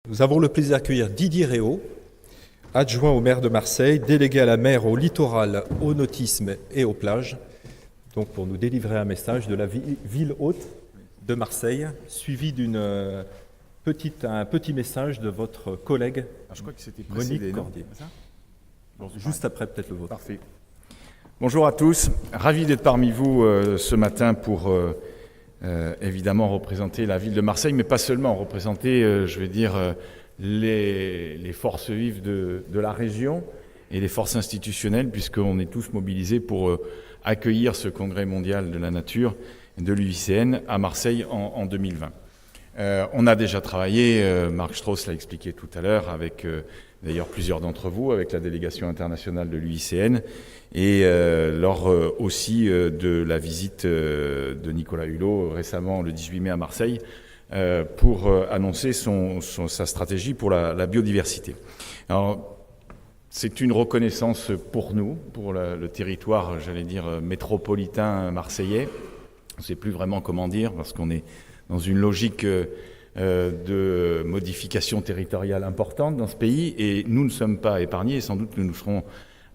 Nous avons le plaisir d'accueillir Didier Réau, adjoint au maire de Marseille, délégué à la mer, au littoral, au nautisme et aux plages, donc pour nous délivrer un message de la ville haute de Marseille, suivi un petit message de votre collègue je crois que c'était Monique Cordier. Bon, juste après peut-être le vôtre. Parfait. Bonjour à tous, ravi d'être parmi vous ce matin pour évidemment représenter la ville de Marseille, mais pas seulement, représenter, les forces vives de la région et les forces institutionnelles, puisqu'on est tous mobilisés pour accueillir ce congrès mondial de la nature de l'UICN à Marseille en 2020. On a déjà travaillé, Marc Strauss l'a expliqué tout à l'heure, avec d'ailleurs plusieurs d'entre vous, avec la délégation internationale de l'UICN, et lors aussi de la visite de Nicolas Hulot récemment le 18 mai à Marseille, pour annoncer sa stratégie pour la biodiversité. Alors, c'est une reconnaissance pour nous, pour le territoire, métropolitain marseillais. On ne sait plus vraiment comment dire, parce qu'on est dans une logique de modification territoriale importante dans ce pays, et nous ne sommes pas épargnés, et sans doute nous serons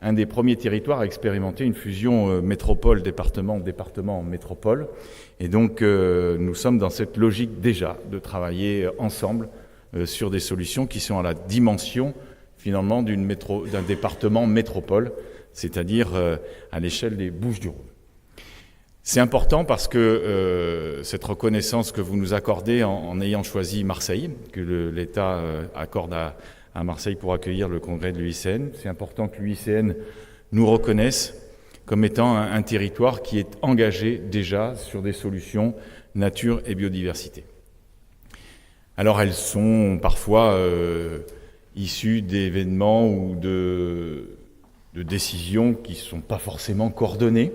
un des premiers territoires à expérimenter une fusion métropole-département, département-métropole. Et donc nous sommes dans cette logique déjà de travailler ensemble sur des solutions qui sont à la dimension finalement d'un département métropole, c'est-à-dire à l'échelle des Bouches-du-Rhône. C'est important parce que cette reconnaissance que vous nous accordez en ayant choisi Marseille, que l'État accorde à Marseille pour accueillir le congrès de l'UICN, c'est important que l'UICN nous reconnaisse comme étant un territoire qui est engagé déjà sur des solutions nature et biodiversité. Alors elles sont parfois issues d'événements ou de décisions qui ne sont pas forcément coordonnées,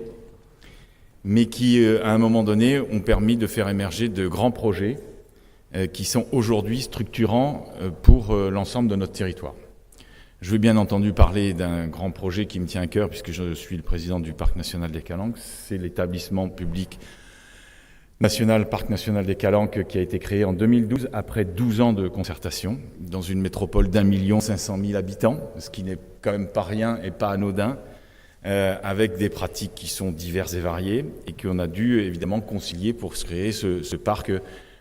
mais qui, à un moment donné, ont permis de faire émerger de grands projets qui sont aujourd'hui structurants pour l'ensemble de notre territoire. Je veux bien entendu parler d'un grand projet qui me tient à cœur, puisque je suis le président du Parc national des Calanques. C'est l'établissement public national Parc national des Calanques qui a été créé en 2012, après 12 ans de concertation, dans une métropole d'1 500 000 habitants, ce qui n'est quand même pas rien et pas anodin, avec des pratiques qui sont diverses et variées et qu'on a dû évidemment concilier pour créer ce parc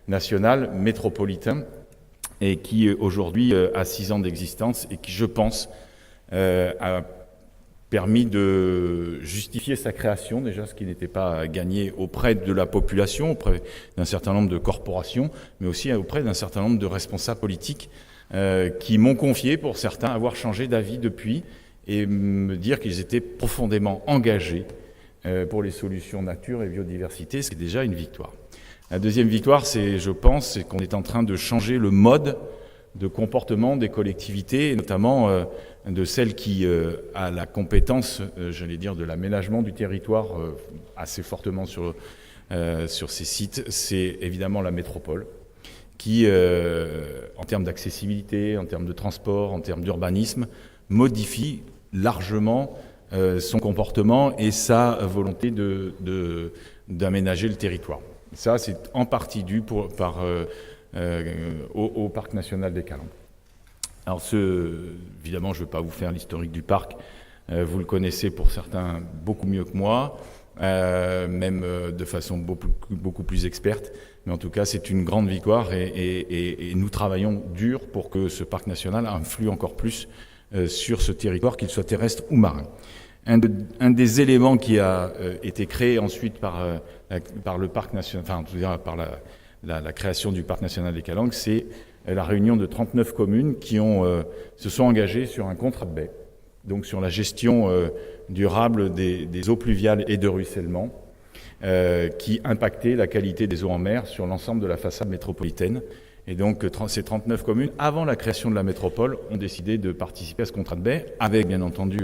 national métropolitain et qui aujourd'hui a 6 ans d'existence et qui, je pense, a permis de justifier sa création, déjà ce qui n'était pas gagné auprès de la population, auprès d'un certain nombre de corporations, mais aussi auprès d'un certain nombre de responsables politiques qui m'ont confié, pour certains, avoir changé d'avis depuis et me dire qu'ils étaient profondément engagés pour les solutions nature et biodiversité, c'est déjà une victoire. La deuxième victoire, c'est qu'on est en train de changer le mode de comportement des collectivités, et notamment de celle qui a la compétence, de l'aménagement du territoire assez fortement sur ces sites. C'est évidemment la métropole qui, en termes d'accessibilité, en termes de transport, en termes d'urbanisme, modifie largement son comportement et sa volonté d'aménager le territoire. Ça, c'est en partie dû au Parc national des Calanques. Alors, évidemment, je ne vais pas vous faire l'historique du parc. Vous le connaissez pour certains beaucoup mieux que moi, même de façon beaucoup plus experte. Mais en tout cas, c'est une grande victoire et nous travaillons dur pour que ce parc national influe encore plus sur ce territoire, qu'il soit terrestre ou marin. Un des éléments qui a été créé ensuite par le parc national, par la création du parc national des Calanques, c'est la réunion de 39 communes qui se sont engagées sur un contrat de baie, donc sur la gestion durable des eaux pluviales et de ruissellement, qui impactait la qualité des eaux en mer sur l'ensemble de la façade métropolitaine. Et donc ces 39 communes, avant la création de la métropole, ont décidé de participer à ce contrat de baie, avec bien entendu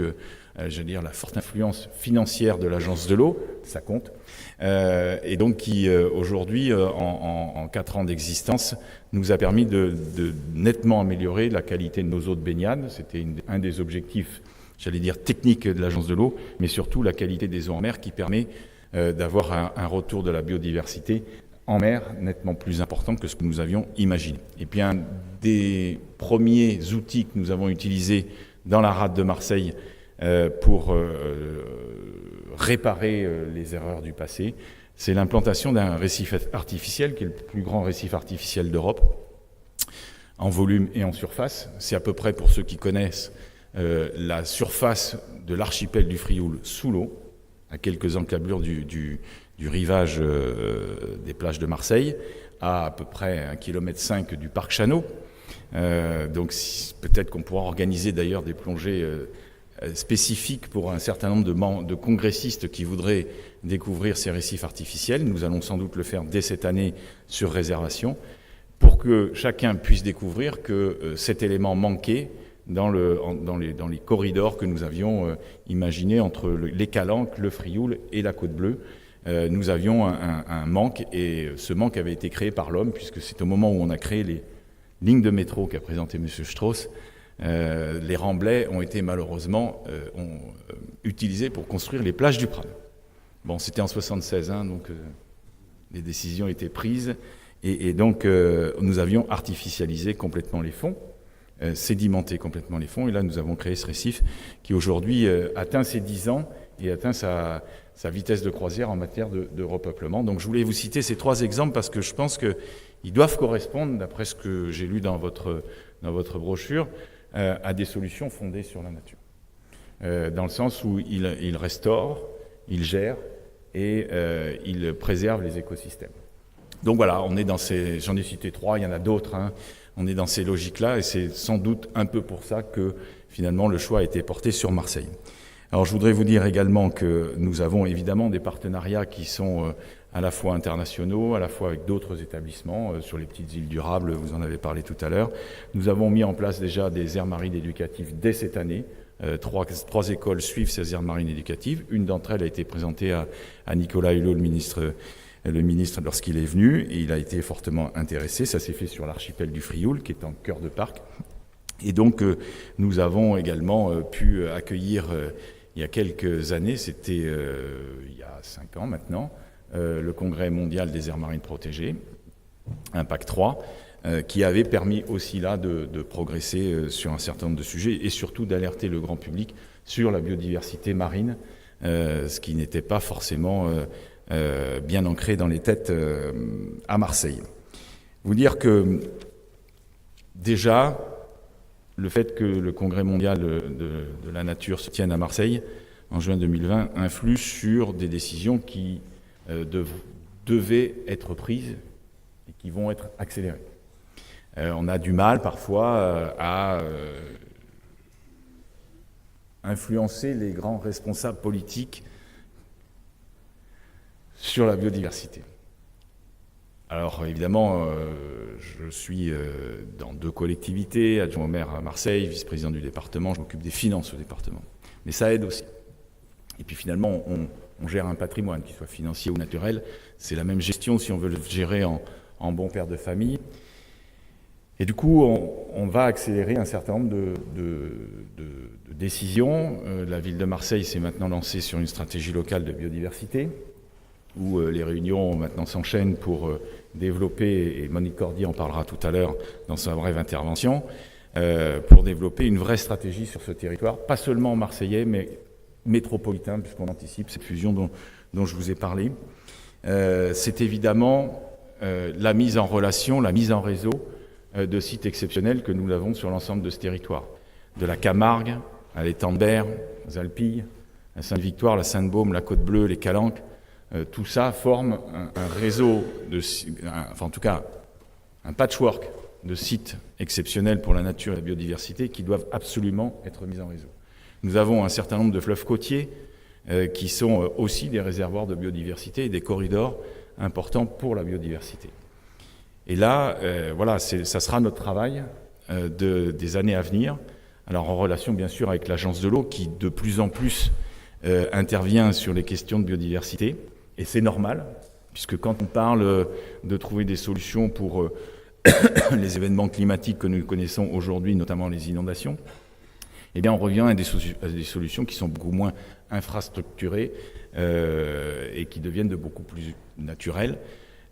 la forte influence financière de l'Agence de l'eau, ça compte, et donc qui aujourd'hui, en 4 ans d'existence, nous a permis de nettement améliorer la qualité de nos eaux de baignade. C'était un des objectifs, techniques de l'Agence de l'eau, mais surtout la qualité des eaux en mer qui permet d'avoir un retour de la biodiversité en mer nettement plus important que ce que nous avions imaginé. Et puis un des premiers outils que nous avons utilisés dans la rade de Marseille pour réparer les erreurs du passé, c'est l'implantation d'un récif artificiel qui est le plus grand récif artificiel d'Europe, en volume et en surface. C'est à peu près, pour ceux qui connaissent, la surface de l'archipel du Frioul sous l'eau, à quelques encablures du rivage des plages de Marseille, à peu près 1,5 km du parc Chanot. Donc peut-être qu'on pourra organiser d'ailleurs des plongées spécifiques pour un certain nombre de congressistes qui voudraient découvrir ces récifs artificiels. Nous allons sans doute le faire dès cette année sur réservation, pour que chacun puisse découvrir que cet élément manquait dans les corridors que nous avions imaginés entre les Calanques, le Frioul et la Côte Bleue. Nous avions un manque, et ce manque avait été créé par l'homme, puisque c'est au moment où on a créé les lignes de métro qu'a présenté M. Strauss. Les remblais ont été malheureusement utilisés pour construire les plages du Prades. Bon, c'était en 1976, donc les décisions étaient prises, et donc nous avions artificialisé complètement les fonds, sédimenté complètement les fonds, et là nous avons créé ce récif qui aujourd'hui atteint ses 10 ans et atteint sa vitesse de croisière en matière de repeuplement. Donc je voulais vous citer ces 3 exemples parce que je pense qu'ils doivent correspondre, d'après ce que j'ai lu dans votre brochure, à des solutions fondées sur la nature. Dans le sens où ils restaurent, ils gèrent et ils préservent les écosystèmes. Donc voilà, on est dans j'en ai cité 3, il y en a d'autres, on est dans ces logiques-là, et c'est sans doute un peu pour ça que finalement le choix a été porté sur Marseille. Alors je voudrais vous dire également que nous avons évidemment des partenariats qui sont à la fois internationaux, à la fois avec d'autres établissements, sur les petites îles durables, vous en avez parlé tout à l'heure. Nous avons mis en place déjà des aires marines éducatives dès cette année. 3 écoles suivent ces aires marines éducatives. Une d'entre elles a été présentée à Nicolas Hulot, le ministre lorsqu'il est venu, et il a été fortement intéressé. Ça s'est fait sur l'archipel du Frioul, qui est en cœur de parc. Et donc nous avons également pu accueillir, il y a quelques années, c'était il y a 5 ans maintenant, le Congrès mondial des aires marines protégées, Impact 3, qui avait permis aussi là de progresser sur un certain nombre de sujets, et surtout d'alerter le grand public sur la biodiversité marine, ce qui n'était pas forcément bien ancré dans les têtes à Marseille. Vous dire que déjà, le fait que le Congrès mondial de la nature se tienne à Marseille en juin 2020 influe sur des décisions qui devaient être prises et qui vont être accélérées. On a du mal parfois à influencer les grands responsables politiques sur la biodiversité. Alors évidemment, je suis dans 2 collectivités, adjoint au maire à Marseille, vice-président du département, je m'occupe des finances au département. Mais ça aide aussi. Et puis finalement, on gère un patrimoine, qu'il soit financier ou naturel. C'est la même gestion si on veut le gérer en bon père de famille. Et du coup, on va accélérer un certain nombre de décisions. La ville de Marseille s'est maintenant lancée sur une stratégie locale de biodiversité, où les réunions maintenant s'enchaînent pour développer, et Monique Cordier en parlera tout à l'heure dans sa brève intervention, pour développer une vraie stratégie sur ce territoire, pas seulement marseillais, mais métropolitain, puisqu'on anticipe cette fusion dont je vous ai parlé. C'est évidemment la mise en relation, la mise en réseau de sites exceptionnels que nous avons sur l'ensemble de ce territoire. De la Camargue, à l'étang de Berre, aux Alpilles, la Sainte-Victoire, la Sainte-Baume, la Côte-Bleue, les Calanques. Tout ça forme un réseau, en tout cas un patchwork de sites exceptionnels pour la nature et la biodiversité qui doivent absolument être mis en réseau. Nous avons un certain nombre de fleuves côtiers qui sont aussi des réservoirs de biodiversité et des corridors importants pour la biodiversité. Et là, voilà, ça sera notre travail des années à venir. Alors en relation bien sûr avec l'Agence de l'eau qui de plus en plus intervient sur les questions de biodiversité. Et c'est normal, puisque quand on parle de trouver des solutions pour les événements climatiques que nous connaissons aujourd'hui, notamment les inondations, eh bien on revient à des solutions qui sont beaucoup moins infrastructurées et qui deviennent de beaucoup plus naturelles.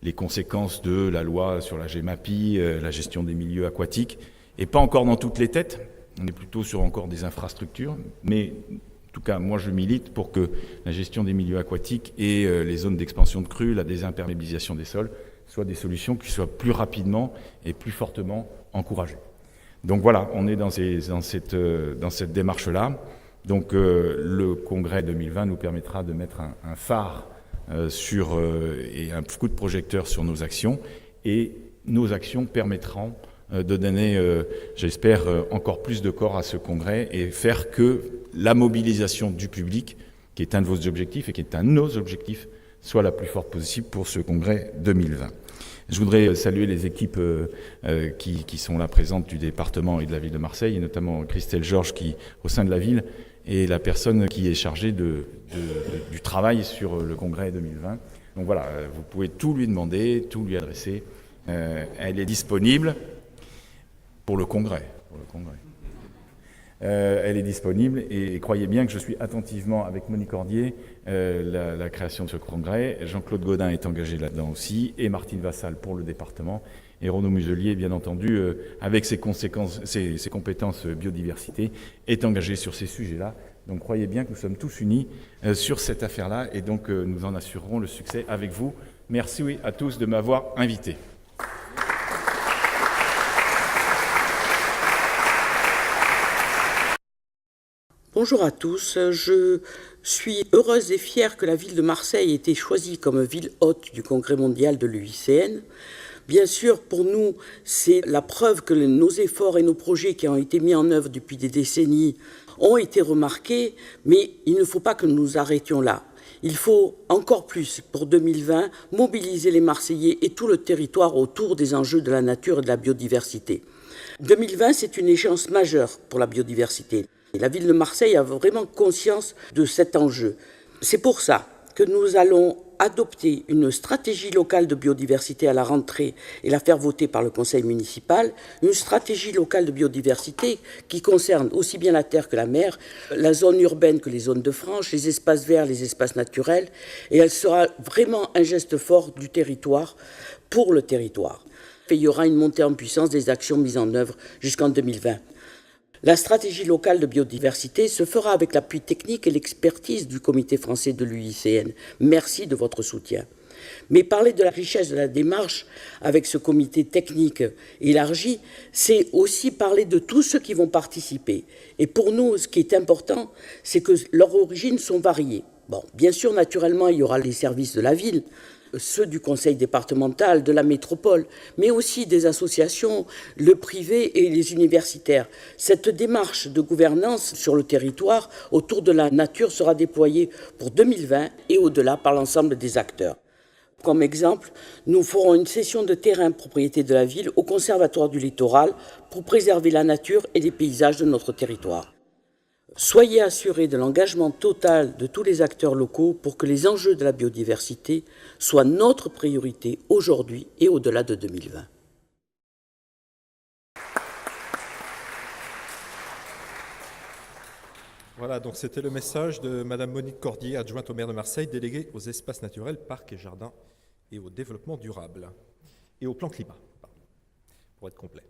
les conséquences de la loi sur la GEMAPI, la gestion des milieux aquatiques, et pas encore dans toutes les têtes. On est plutôt sur encore des infrastructures, mais en tout cas, moi je milite pour que la gestion des milieux aquatiques et les zones d'expansion de crues, la désimperméabilisation des sols, soient des solutions qui soient plus rapidement et plus fortement encouragées. Donc voilà, on est dans cette démarche-là. Donc le congrès 2020 nous permettra de mettre un phare et un coup de projecteur sur nos actions, et nos actions permettront de donner, j'espère, encore plus de corps à ce congrès et faire que la mobilisation du public, qui est un de vos objectifs et qui est un de nos objectifs, soit la plus forte possible pour ce congrès 2020. Je voudrais saluer les équipes qui sont là présentes du département et de la ville de Marseille, et notamment Christelle Georges qui, au sein de la ville, est la personne qui est chargée du travail sur le congrès 2020. Donc voilà, vous pouvez tout lui demander, tout lui adresser. Elle est disponible pour le congrès. Elle est disponible, et croyez bien que je suis attentivement avec Monique Cordier la création de ce congrès. Jean-Claude Gaudin est engagé là-dedans aussi, et Martine Vassal pour le département, et Renaud Muselier, bien entendu, avec ses compétences biodiversité, est engagé sur ces sujets-là. Donc croyez bien que nous sommes tous unis sur cette affaire-là, et donc nous en assurerons le succès avec vous. Merci à tous de m'avoir invité. Bonjour à tous, je suis heureuse et fière que la ville de Marseille ait été choisie comme ville hôte du Congrès mondial de l'UICN. Bien sûr, pour nous, c'est la preuve que nos efforts et nos projets qui ont été mis en œuvre depuis des décennies ont été remarqués, mais il ne faut pas que nous nous arrêtions là. Il faut encore plus, pour 2020, mobiliser les Marseillais et tout le territoire autour des enjeux de la nature et de la biodiversité. 2020, c'est une échéance majeure pour la biodiversité. Et la ville de Marseille a vraiment conscience de cet enjeu. C'est pour ça que nous allons adopter une stratégie locale de biodiversité à la rentrée et la faire voter par le conseil municipal, une stratégie locale de biodiversité qui concerne aussi bien la terre que la mer, la zone urbaine que les zones de frange, les espaces verts, les espaces naturels, et elle sera vraiment un geste fort du territoire pour le territoire. Et il y aura une montée en puissance des actions mises en œuvre jusqu'en 2020. La stratégie locale de biodiversité se fera avec l'appui technique et l'expertise du comité français de l'UICN. Merci de votre soutien. Mais parler de la richesse de la démarche avec ce comité technique élargi, c'est aussi parler de tous ceux qui vont participer. Et pour nous, ce qui est important, c'est que leurs origines sont variées. Bon, bien sûr, naturellement, il y aura les services de la ville, ceux du conseil départemental, de la métropole, mais aussi des associations, le privé et les universitaires. Cette démarche de gouvernance sur le territoire autour de la nature sera déployée pour 2020 et au-delà par l'ensemble des acteurs. Comme exemple, nous ferons une cession de terrain propriété de la ville au Conservatoire du Littoral pour préserver la nature et les paysages de notre territoire. Soyez assurés de l'engagement total de tous les acteurs locaux pour que les enjeux de la biodiversité soient notre priorité aujourd'hui et au-delà de 2020. Voilà, donc c'était le message de Madame Monique Cordier, adjointe au maire de Marseille, déléguée aux espaces naturels, parcs et jardins et au développement durable et au plan climat, pour être complet.